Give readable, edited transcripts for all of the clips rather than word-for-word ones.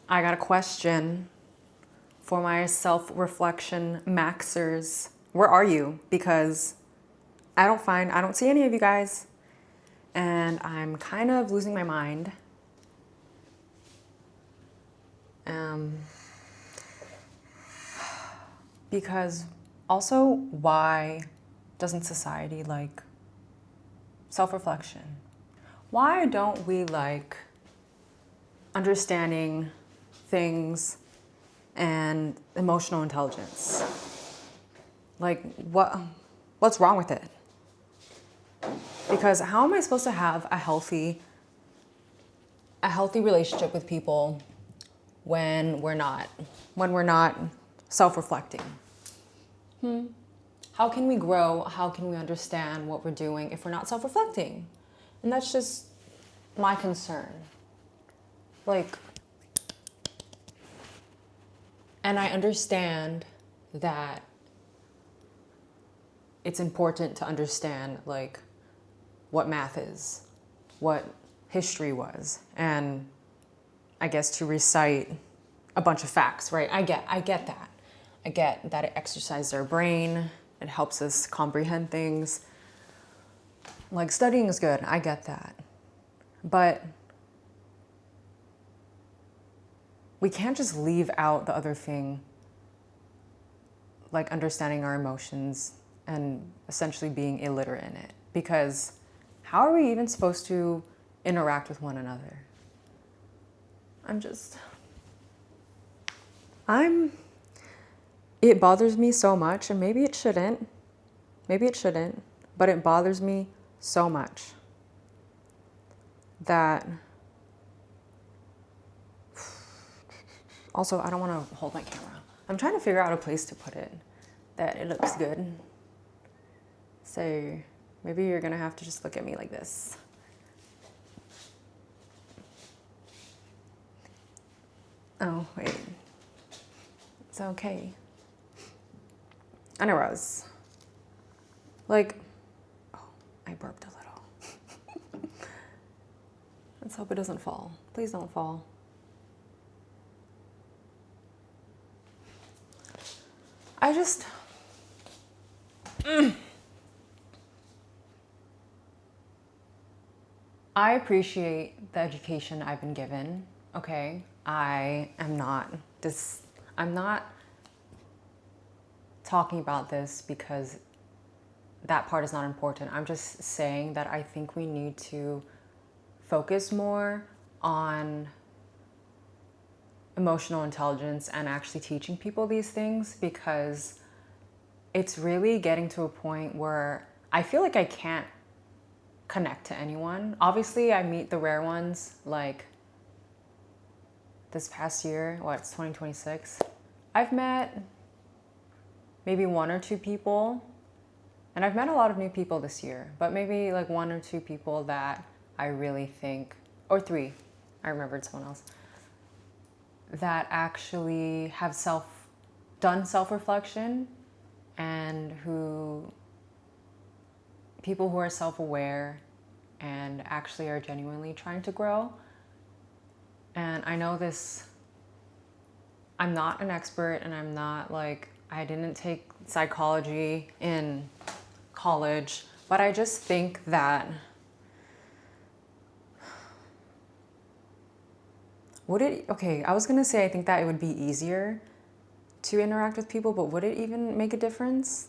I got a question for my self-reflection maxers. Where are you? Because I don't see any of you guys, and I'm kind of losing my mind. Um, because also, why doesn't society like self-reflection? Why don't we like understanding things and emotional intelligence? Like what's wrong with it? Because how am I supposed to have a healthy relationship with people when we're not self-reflecting? How can we grow? How can we understand what we're doing if we're not self-reflecting? And that's just my concern. Like, and I understand that it's important to understand like what math is, what history was, and I guess to recite a bunch of facts, right? I get that. I get that it exercises our brain, it helps us comprehend things. Like studying is good, I get that. But we can't just leave out the other thing, like understanding our emotions and essentially being illiterate in it. Because how are we even supposed to interact with one another? It bothers me so much, and maybe it shouldn't, but it bothers me so much that also I don't want to hold my camera. I'm trying to figure out a place to put it that it looks good. So maybe you're gonna have to just look at me like this. Oh, wait. It's okay. Anyways, like, oh, I burped a little. Let's hope it doesn't fall. Please don't fall. I just, I appreciate the education I've been given, okay? I'm not talking about this because that part is not important. I'm just saying that I think we need to focus more on emotional intelligence and actually teaching people these things, because it's really getting to a point where I feel like I can't connect to anyone. Obviously, I meet the rare ones, like this past year, it's 2026. I've met maybe one or two people, and I've met a lot of new people this year, but maybe like one or two people that I really think, or three, I remembered someone else, that actually have done self-reflection, and people who are self-aware and actually are genuinely trying to grow. And I know this, I'm not an expert, and I'm not like, I didn't take psychology in college, but I just think that I was gonna say I think that it would be easier to interact with people, but would it even make a difference?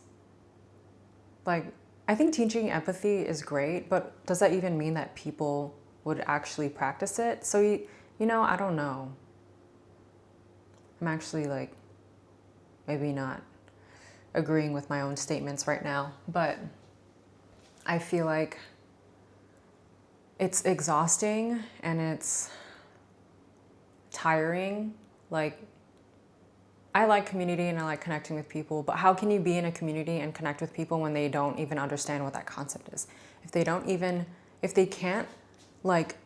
Like, I think teaching empathy is great, but does that even mean that people would actually practice it? So, I don't know. I'm actually like, maybe not agreeing with my own statements right now, but I feel like it's exhausting and it's tiring. Like, I like community and I like connecting with people, but how can you be in a community and connect with people when they don't even understand what that concept is? If they can't like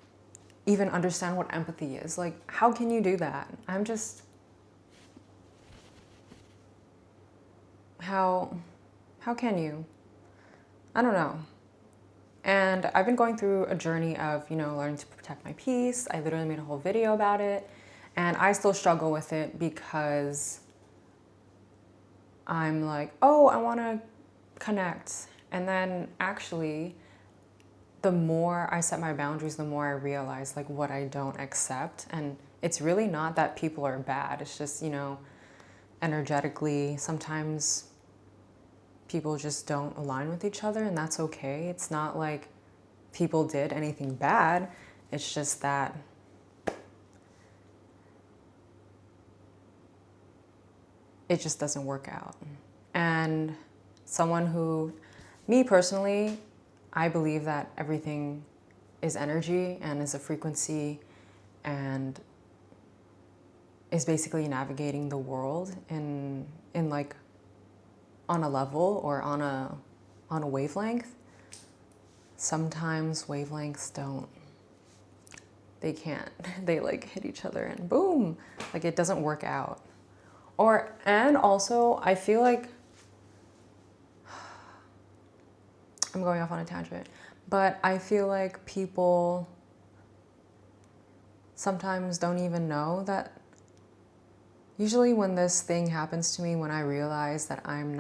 even understand what empathy is, like how can you do that? How can you? I don't know. And I've been going through a journey of, learning to protect my peace. I literally made a whole video about it. And I still struggle with it because I'm like, oh, I want to connect. And then actually, the more I set my boundaries, the more I realize like what I don't accept. And it's really not that people are bad. It's just, energetically, sometimes people just don't align with each other, and that's okay. It's not like people did anything bad. It's just that it just doesn't work out. And me personally, I believe that everything is energy and is a frequency and is basically navigating the world in like on a level or on a wavelength. Sometimes wavelengths they can't. They like hit each other and boom, like it doesn't work out. And also I feel like I'm going off on a tangent, but I feel like people sometimes don't even know that. Usually when this thing happens to me, when I realize that I'm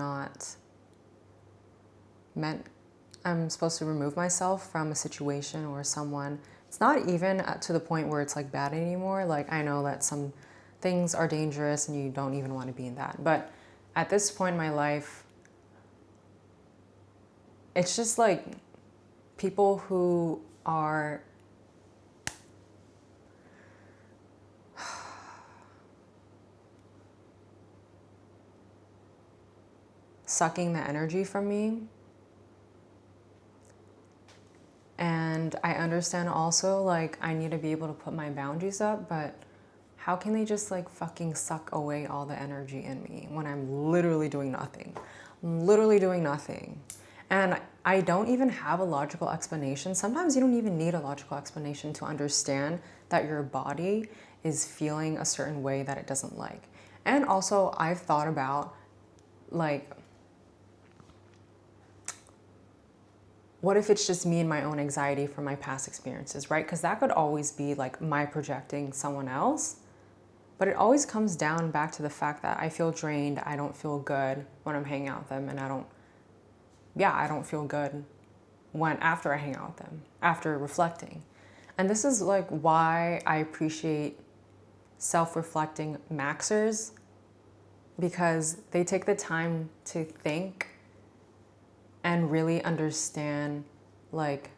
supposed to remove myself from a situation or someone, it's not even to the point where it's like bad anymore. Like I know that some things are dangerous and you don't even want to be in that. But at this point in my life, it's just like people who are sucking the energy from me. And I understand also, like, I need to be able to put my boundaries up, but how can they just like fucking suck away all the energy in me when I'm literally doing nothing? I'm literally doing nothing. And I don't even have a logical explanation. Sometimes you don't even need a logical explanation to understand that your body is feeling a certain way that it doesn't like. And also, I've thought about like, what if it's just me and my own anxiety from my past experiences, right? Because that could always be like my projecting someone else. But it always comes down back to the fact that I feel drained. I don't feel good when I'm hanging out with them. And I don't feel good after I hang out with them, after reflecting. And this is like why I appreciate self-reflecting maxers, because they take the time to think and really understand like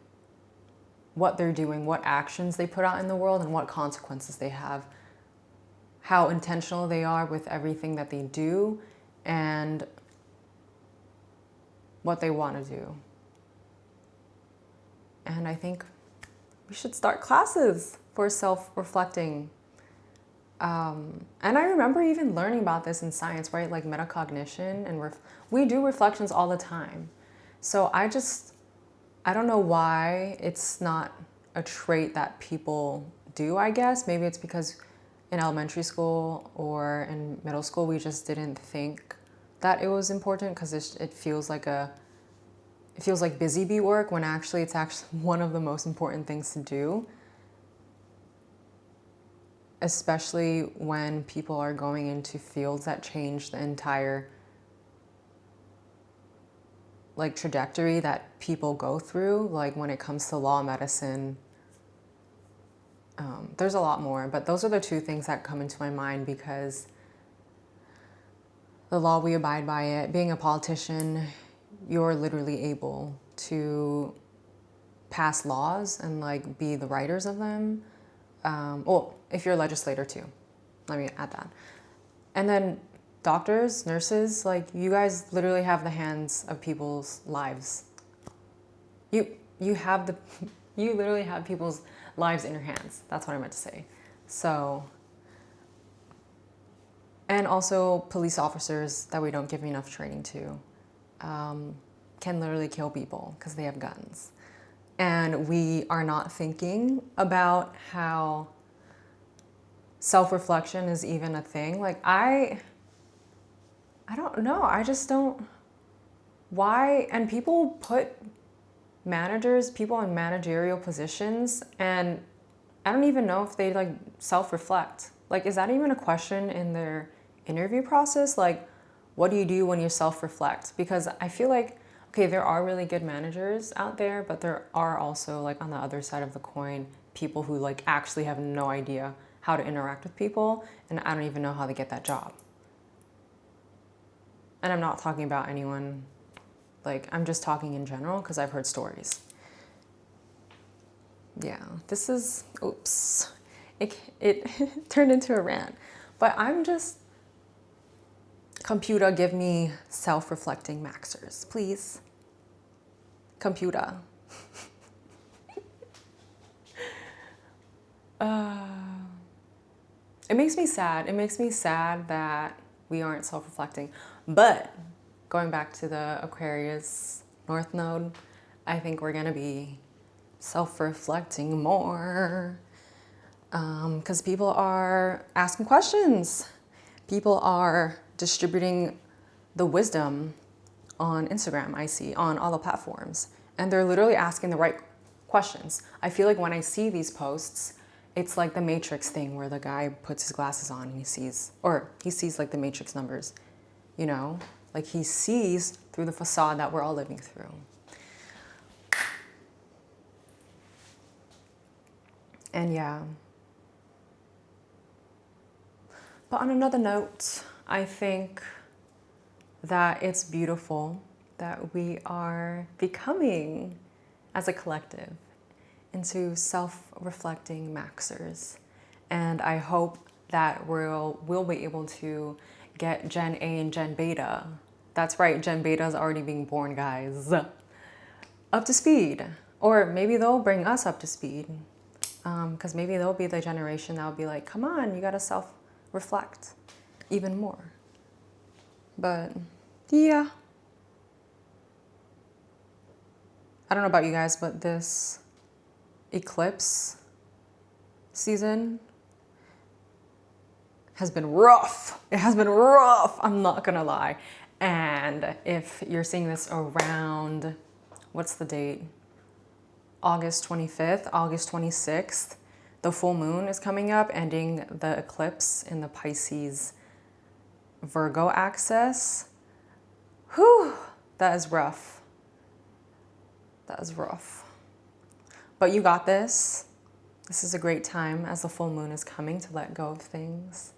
what they're doing, what actions they put out in the world, and what consequences they have, how intentional they are with everything that they do, and what they want to do. And I think we should start classes for self-reflecting. And I remember even learning about this in science, right? Like metacognition, and we do reflections all the time. So I don't know why it's not a trait that people do, I guess. Maybe it's because in elementary school or in middle school, we just didn't think that it was important, because it feels like busy bee work, when actually it's actually one of the most important things to do, especially when people are going into fields that change the entire like trajectory that people go through. Like when it comes to law, medicine, there's a lot more, but those are the two things that come into my mind, because the law, we abide by it. Being a politician, you're literally able to pass laws and like be the writers of them. Well, if you're a legislator too, let me add that. And then doctors, nurses, like you guys literally have the hands of people's lives. You literally have people's lives in your hands. That's what I meant to say. So, and also police officers that we don't give enough training to can literally kill people because they have guns. And we are not thinking about how self-reflection is even a thing. Like I don't know. I just don't. Why? And people put people in managerial positions, and I don't even know if they like self-reflect. Like, is that even a question in their interview process? Like, what do you do when you self-reflect? Because I feel like, okay, there are really good managers out there, but there are also, like, on the other side of the coin, people who like actually have no idea how to interact with people, and I don't even know how to get that job. And I'm not talking about anyone, like, I'm just talking in general because I've heard stories. Yeah, this is, oops, it turned into a rant. But I'm just, computer, give me self-reflecting maxers, please. Computer. It makes me sad. It makes me sad that we aren't self-reflecting. But going back to the Aquarius North Node, I think we're gonna be self-reflecting more because people are asking questions. People are distributing the wisdom on Instagram, I see, on all the platforms. And they're literally asking the right questions. I feel like when I see these posts, it's like the Matrix thing where the guy puts his glasses on and he sees like the Matrix numbers, you know? Like he sees through the facade that we're all living through. And yeah. But on another note, I think that it's beautiful that we are becoming, as a collective, into self-reflecting maxers. And I hope that we'll be able to get Gen A and Gen Beta. That's right, Gen Beta is already being born, guys. Up to speed. Or maybe they'll bring us up to speed. Because maybe they'll be the generation that'll be like, come on, you gotta self-reflect even more. But yeah. I don't know about you guys, but this eclipse season has been rough. It has been rough, I'm not gonna lie. And if you're seeing this around, what's the date? August 25th, August 26th, the full moon is coming up, ending the eclipse in the Pisces Virgo axis. Whew, that is rough. That is rough. But you got this. This is a great time as the full moon is coming to let go of things.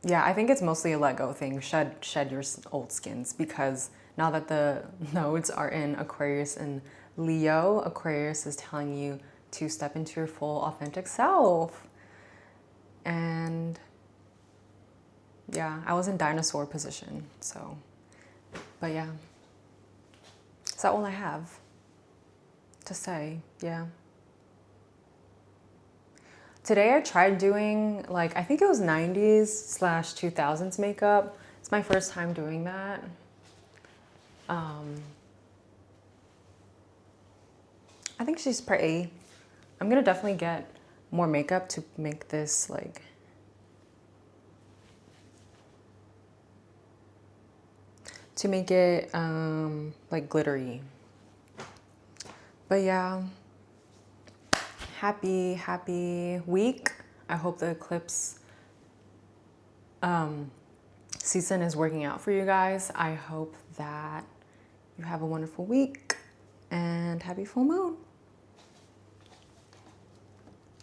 Yeah, I think it's mostly a let go thing. Shed your old skins, because now that the nodes are in Aquarius and Leo, Aquarius is telling you to step into your full authentic self. And yeah, I was in dinosaur position, so, but yeah. Is that all I have to say? Yeah. Today I tried doing, like, I think it was 90s/2000s makeup. It's my first time doing that. I think she's pretty. I'm gonna definitely get more makeup to make this like, to make it like glittery. But yeah, happy week. I hope the eclipse season is working out for you guys. I hope that you have a wonderful week and happy full moon.